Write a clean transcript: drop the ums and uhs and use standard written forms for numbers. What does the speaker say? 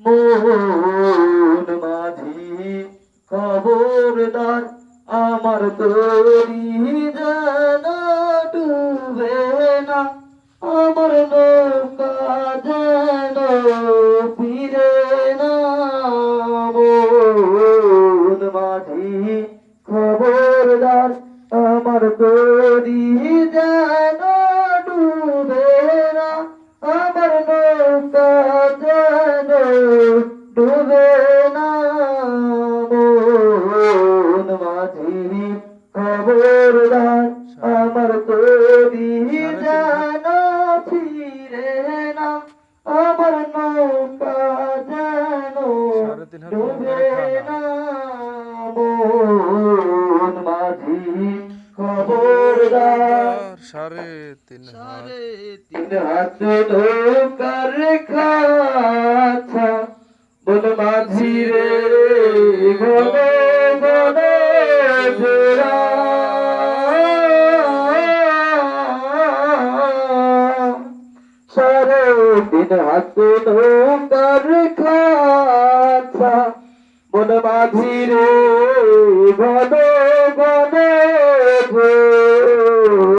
মন মাঝি খবরদার, আমার তরি যেন ডুবে না, আমার নৌকা যেন ফিরে না। মন মাঝি খবরদার, আমার তরি যেন ডুবে না, আমার নৌকা যেন ডুবে না। মন মাঝি খবরদার, আমার তরি যেন ফিরে না, আমার নৌকা যেন ডুবে না। মন মাঝি খবরদার, 3.5 হাত নৌকার খাছা, বন মাঝি রে ঘন ঘন ঘোরা। 3.5 হাত নৌকার খাছা, বন মাঝি রে ঘন ঘন ঘোরা।